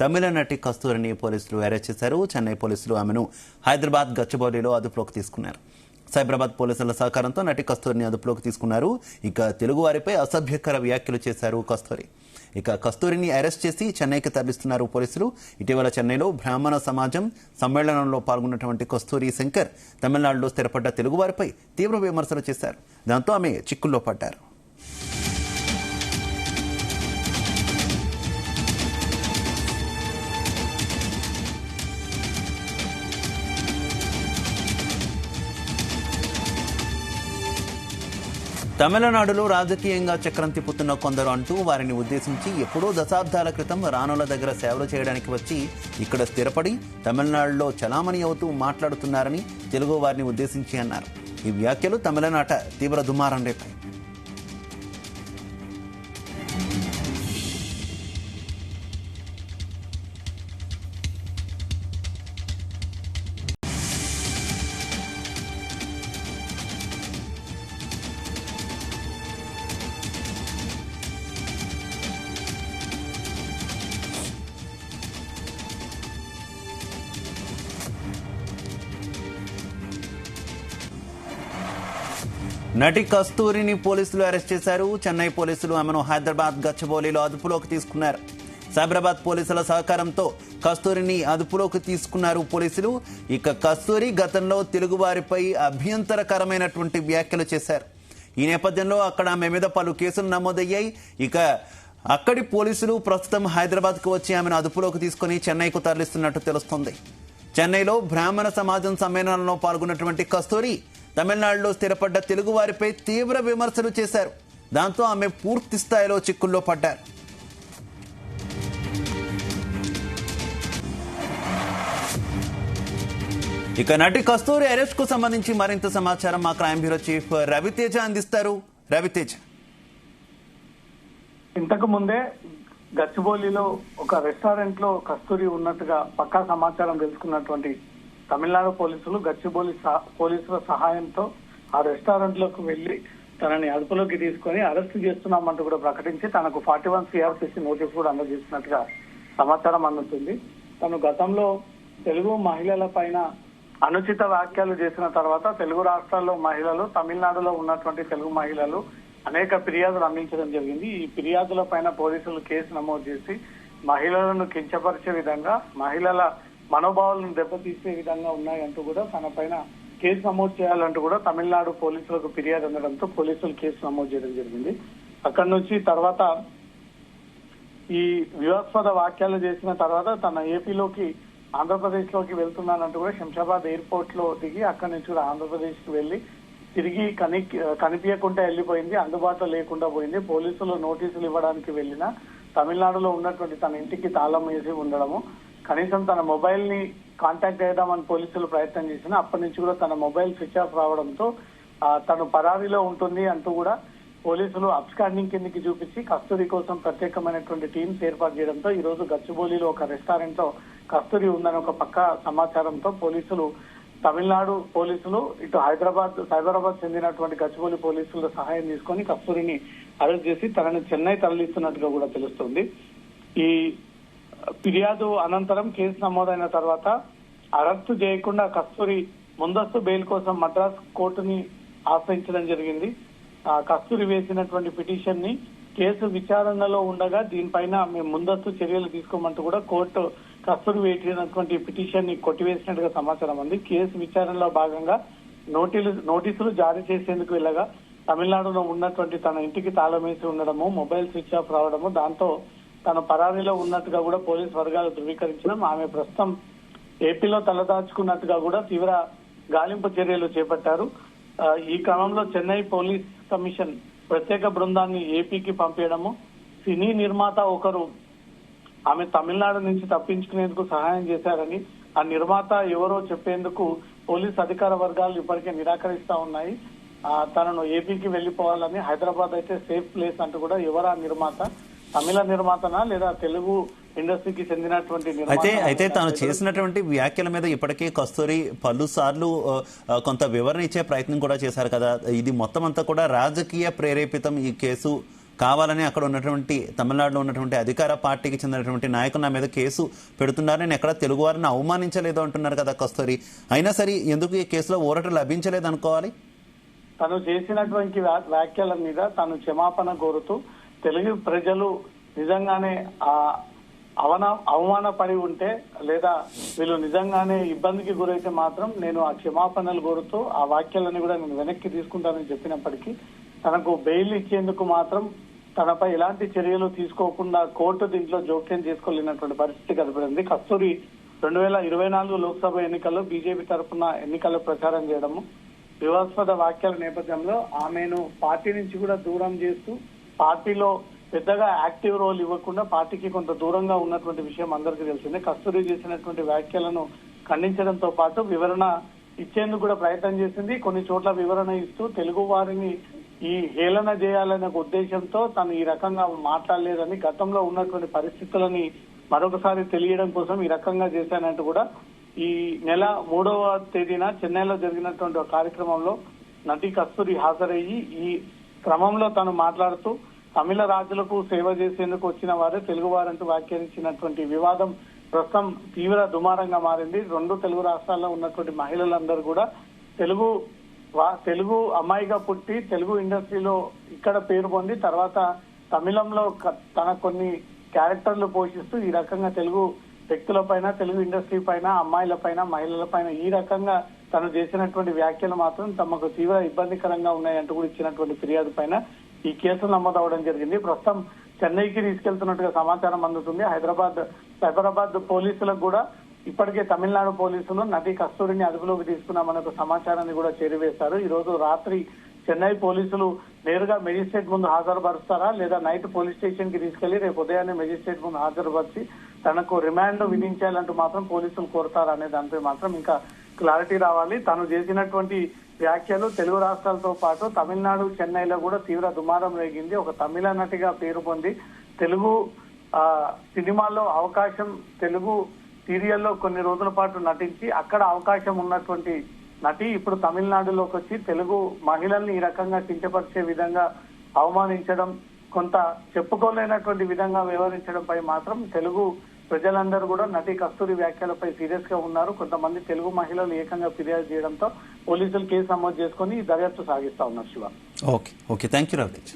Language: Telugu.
తమిళ నటి కస్తూరిని పోలీసులు అరెస్ట్ చేశారు. చెన్నై పోలీసులు ఆమెను హైదరాబాద్ గచ్చిబౌలిలో అదుపులోకి తీసుకున్నారు. సైబరాబాద్ పోలీసుల సహకారంతో నటి కస్తూరిని అదుపులోకి తీసుకున్నారు. ఇక తెలుగు వారిపై అసభ్యకర వ్యాఖ్యలు చేశారు కస్తూరి. ఇక కస్తూరిని అరెస్ట్ చేసి చెన్నైకి తరలిస్తున్నారు పోలీసులు. ఇటీవల చెన్నైలో బ్రాహ్మణ సమాజం సమ్మేళనంలో పాల్గొన్నటువంటి కస్తూరి శంకర్ తమిళనాడులో స్థిరపడ్డ తెలుగు వారిపై తీవ్ర విమర్శలు చేశారు. దాంతో ఆమె చిక్కుల్లో పడ్డారు. తమిళనాడులో రాజకీయంగా చక్రం తిప్పుతున్న కొందరు అంటూ వారిని ఉద్దేశించి ఎప్పుడో దశాబ్దాల క్రితం రాణుల దగ్గర సేవలు చేయడానికి వచ్చి ఇక్కడ స్థిరపడి తమిళనాడులో చలామణి అవుతూ మాట్లాడుతున్నారని తెలుగు వారిని ఉద్దేశించి అన్నారు. ఈ వ్యాఖ్యలు తమిళనాట తీవ్ర దుమారం రేపాయి. నటి కస్తూరిని పోలీసులు అరెస్ట్ చేశారు. చెన్నై పోలీసులు ఆమెను హైదరాబాద్ గచ్చిబౌలిలో అదుపులోకి తీసుకున్నారు. సైబరాబాద్ పోలీసుల సహకారంతో కస్తూరిని అదుపులోకి తీసుకున్నారు పోలీసులు. ఇక కస్తూరి గతంలో తెలుగు వారిపై అభ్యంతరకరమైనటువంటి వ్యాఖ్యలు చేశారు. ఈ నేపథ్యంలో అక్కడ ఆమె మీద పలు కేసులు నమోదయ్యాయి. ఇక అక్కడి పోలీసులు ప్రస్తుతం హైదరాబాద్కు వచ్చి ఆమెను అదుపులోకి తీసుకుని చెన్నైకు తరలిస్తున్నట్టు తెలుస్తోంది. చెన్నైలో బ్రాహ్మణ సమాజం సమ్మేళనంలో పాల్గొన్నటువంటి కస్తూరి తమిళనాడులో స్థిరపడ్డ తెలుగు వారిపై తీవ్ర విమర్శలు చేశారు. దాంతో ఆమె పూర్తి స్థాయిలో చిక్కుల్లో పడ్డారు. ఇక నటి కస్తూరి అరెస్ట్ కు సంబంధించి మరింత సమాచారం మా క్రైమ్ బ్యూరో చీఫ్ రవితేజ అందిస్తారు. రవితేజ, ఇంతకు ముందే గచ్చిబౌలిలో ఒక రెస్టారెంట్ లో కస్తూరి ఉన్నట్టుగా పక్కా సమాచారం తెలుసుకున్నటువంటి తమిళనాడు పోలీసులు గచ్చిబౌలి పోలీసుల సహాయంతో ఆ రెస్టారెంట్ లోకి వెళ్లి తనని అదుపులోకి తీసుకుని అరెస్ట్ చేస్తున్నామంటూ కూడా ప్రకటించి తనకు 41 సిఆర్పిసి నోటీస్ కూడా అందజేసినట్టుగా సమాచారం అందుతుంది. తను గతంలో తెలుగు మహిళల పైన అనుచిత వ్యాఖ్యలు చేసిన తర్వాత తెలుగు రాష్ట్రాల్లో మహిళలు, తమిళనాడులో ఉన్నటువంటి తెలుగు మహిళలు అనేక ఫిర్యాదులు అందించడం జరిగింది. ఈ ఫిర్యాదుల పైన పోలీసులు కేసు నమోదు చేసి మహిళలను కించపరిచే విధంగా, మహిళల మనోభావాలను దెబ్బతీసే విధంగా ఉన్నాయంటూ కూడా తన పైన కేసు నమోదు చేయాలంటూ కూడా తమిళనాడు పోలీసులకు ఫిర్యాదు అందడంతో పోలీసులు కేసు నమోదు చేయడం జరిగింది. అక్కడి నుంచి తర్వాత ఈ వివాదాస్పద వ్యాఖ్యలు చేసిన తర్వాత తన ఏపీలోకి ఆంధ్రప్రదేశ్ లోకి వెళ్తున్నానంటూ కూడా శంషాబాద్ ఎయిర్పోర్ట్ లో దిగి అక్కడి నుంచి కూడా ఆంధ్రప్రదేశ్ కి వెళ్లి తిరిగి కనిపించకుండా వెళ్లిపోయింది. అందుబాటులో లేకుండా పోయింది. పోలీసులు నోటీసులు ఇవ్వడానికి వెళ్లిన తమిళనాడులో ఉన్నటువంటి తన ఇంటికి తాళం వేసి ఉండడము, కనీసం తన మొబైల్ ని కాంటాక్ట్ చేద్దామని పోలీసులు ప్రయత్నం చేసినా అప్పటి నుంచి కూడా తన మొబైల్ స్విచ్ ఆఫ్ రావడంతో తను పరారీలో ఉంటుంది అంటూ కూడా పోలీసులు అబ్స్కాండింగ్ కిందకి చూపించి కస్తూరి కోసం ప్రత్యేకమైనటువంటి టీమ్స్ ఏర్పాటు చేయడంతో ఈ రోజు గచ్చిబౌలిలో ఒక రెస్టారెంట్ లో కస్తూరి ఉందని ఒక పక్క సమాచారంతో పోలీసులు, తమిళనాడు పోలీసులు, ఇటు సైబరాబాద్ చెందినటువంటి గచ్చిబౌలి పోలీసుల సహాయం తీసుకొని కస్తూరిని అరెస్ట్ చేసి తనని చెన్నై తరలిస్తున్నట్టుగా కూడా తెలుస్తుంది. ఈ ఫిర్యాదు అనంతరం కేసు నమోదైన తర్వాత అరెస్టు చేయకుండా కస్తూరి ముందస్తు బెయిల్ కోసం మద్రాస్ కోర్టుని ఆశ్రయించడం జరిగింది. కస్తూరి వేసినటువంటి పిటిషన్ ని కేసు విచారణలో ఉండగా దీనిపైన మేము ముందస్తు చర్యలు తీసుకోమంటూ కూడా కోర్టు కస్తూరి వేసినటువంటి పిటిషన్ ని కొట్టివేసినట్టుగా సమాచారం ఉంది. కేసు విచారణలో భాగంగా నోటీసులు జారీ చేసేందుకు వెళ్ళగా తమిళనాడులో ఉన్నటువంటి తన ఇంటికి తాళం వేసి ఉండడము, మొబైల్ స్విచ్ ఆఫ్ రావడము, దాంతో తను పరారీలో ఉన్నట్టుగా కూడా పోలీస్ వర్గాలు ధృవీకరించడం, ఆమె ప్రస్తుతం ఏపీలో తలదాచుకున్నట్టుగా కూడా తీవ్ర గాలింపు చర్యలు చేపట్టారు. ఈ క్రమంలో చెన్నై పోలీస్ కమిషన్ ప్రత్యేక బృందాన్ని ఏపీకి పంపించడము, సినీ నిర్మాత ఒకరు ఆమె తమిళనాడు నుంచి తప్పించుకునేందుకు సహాయం చేశారని, ఆ నిర్మాత ఎవరో చెప్పేందుకు పోలీస్ అధికార వర్గాలు ఇప్పటికే నిరాకరిస్తా ఉన్నాయి. తనను ఏపీకి వెళ్లిపోవాలని, హైదరాబాద్ అయితే సేఫ్ ప్లేస్ అంటూ కూడా ఎవరా నిర్మాత, తమిళ నిర్మాతనా లేదా తెలుగు ఇండస్ట్రీకి చెందినటువంటి అయితే తాను చేసినటువంటి వ్యాఖ్యల మీద ఇప్పటికే కస్తూరి పలు సార్లు కొంత వివరణ ఇచ్చే ప్రయత్నం కూడా చేశారు కదా. ఇది మొత్తం అంతా కూడా రాజకీయ ప్రేరేపితం ఈ కేసు కావాలని అక్కడ ఉన్నటువంటి తమిళనాడులో ఉన్నటువంటి అధికార పార్టీకి చెందినటువంటి నాయకులు నా మీద కేసు పెడుతున్నారు, నేను ఎక్కడ తెలుగు వారిని అవమానించలేదు అంటున్నారు కదా కస్తూరి. అయినా సరే ఎందుకు ఈ కేసులో ఊరట లభించలేదు అనుకోవాలి? తను చేసినటువంటి వ్యాఖ్యల మీద తాను క్షమాపణ కోరుతూ తెలుగు ప్రజలు నిజంగానే అవమానపడి ఉంటే లేదా వీళ్ళు నిజంగానే ఇబ్బందికి గురైతే మాత్రం నేను ఆ క్షమాపణలు కోరుతూ ఆ వాక్యాలని కూడా నేను వెనక్కి తీసుకుంటానని చెప్పినప్పటికీ తనకు బెయిల్ ఇచ్చేందుకు మాత్రం తనపై ఎలాంటి చర్యలు తీసుకోకుండా కోర్టు దీంట్లో జోక్యం చేసుకోలేనటువంటి పరిస్థితి కనపడింది. కస్తూరి 2024 లోక్సభ ఎన్నికల్లో బీజేపీ తరఫున ఎన్నికల్లో ప్రచారం చేయడము, వివాదాస్పద వ్యాఖ్యల నేపథ్యంలో ఆమెను పార్టీ నుంచి కూడా దూరం చేస్తూ పార్టీలో పెద్దగా యాక్టివ్ రోల్ ఇవ్వకుండా పార్టీకి కొంత దూరంగా ఉన్నటువంటి విషయం అందరికీ తెలిసిందే. కస్తూరి చేసినటువంటి వ్యాఖ్యలను ఖండించడంతో పాటు వివరణ ఇచ్చేందుకు కూడా ప్రయత్నం చేసింది. కొన్ని చోట్ల వివరణ ఇస్తూ తెలుగు వారిని ఈ హేళన చేయాలనే ఉద్దేశంతో తను ఈ రకంగా మాట్లాడలేదని, గతంలో ఉన్నటువంటి పరిస్థితులని మరొకసారి తెలియడం కోసం ఈ రకంగా చేశానంటూ కూడా ఈ నెల 3వ తేదీన చెన్నైలో జరిగినటువంటి ఒక కార్యక్రమంలో నటి కస్తూరి హాజరయ్యి ఈ క్రమంలో తను మాట్లాడుతూ తమిళ రాజులకు సేవ చేసేందుకు వచ్చిన వారే తెలుగు వారంటూ వ్యాఖ్యానించినటువంటి వివాదం ప్రస్తుతం తీవ్ర దుమారంగా మారింది. 2 తెలుగు రాష్ట్రాల్లో ఉన్నటువంటి మహిళలందరూ కూడా తెలుగు అమ్మాయిగా పుట్టి తెలుగు ఇండస్ట్రీలో ఇక్కడ పేరు పొంది తర్వాత తమిళంలో తన కొన్ని క్యారెక్టర్లు పోషిస్తూ ఈ రకంగా తెలుగు వ్యక్తుల పైన, తెలుగు ఇండస్ట్రీ పైన, అమ్మాయిల పైన, మహిళల పైన ఈ రకంగా తను చేసినటువంటి వ్యాఖ్యలు మాత్రం తమకు తీవ్ర ఇబ్బందికరంగా ఉన్నాయంటూ కూడా ఇచ్చినటువంటి ఫిర్యాదు పైన ఈ కేసులు నమోదవడం జరిగింది. ప్రస్తుతం చెన్నైకి తీసుకెళ్తున్నట్టుగా సమాచారం అందుతుంది. సైబరాబాద్ పోలీసులకు కూడా ఇప్పటికే తమిళనాడు పోలీసులు నటి కస్తూరిని అదుపులోకి తీసుకున్నామనే ఒక సమాచారాన్ని కూడా చేరివేశారు. ఈ రోజు రాత్రి చెన్నై పోలీసులు నేరుగా మెజిస్ట్రేట్ ముందు హాజరుపరుస్తారా లేదా నైట్ పోలీస్ స్టేషన్ కి తీసుకెళ్లి రేపు ఉదయాన్నే మెజిస్ట్రేట్ ముందు హాజరుపరిచి తనకు రిమాండ్ విధించాలంటూ మాత్రం పోలీసులు కోరుతారా అనే దానిపై మాత్రం ఇంకా క్లారిటీ రావాలి. తను చేసినటువంటి వ్యాఖ్యలు తెలుగు రాష్ట్రాలతో పాటు తమిళనాడు, చెన్నైలో కూడా తీవ్ర దుమారం రేగింది. ఒక తమిళ నటిగా పేరు పొంది తెలుగు సినిమాల్లో అవకాశం, తెలుగు సీరియల్లో కొన్ని రోజుల పాటు నటించి అక్కడ అవకాశం ఉన్నటువంటి నటి ఇప్పుడు తమిళనాడులోకి వచ్చి తెలుగు మహిళల్ని ఈ రకంగా కించపరిచే విధంగా అవమానించడం, కొంత చెప్పుకోలేనటువంటి విధంగా వ్యవహరించడంపై మాత్రం తెలుగు ప్రజలందరూ కూడా నటి కస్తూరి వ్యాఖ్యలపై సీరియస్ గా ఉన్నారు. కొంతమంది తెలుగు మహిళలు ఏకంగా ఫిర్యాదు చేయడంతో పోలీసులు కేసు నమోదు చేసుకుని దర్యాప్తు సాగిస్తా ఉన్నారు. Shiva, okay, thank you Ravitej.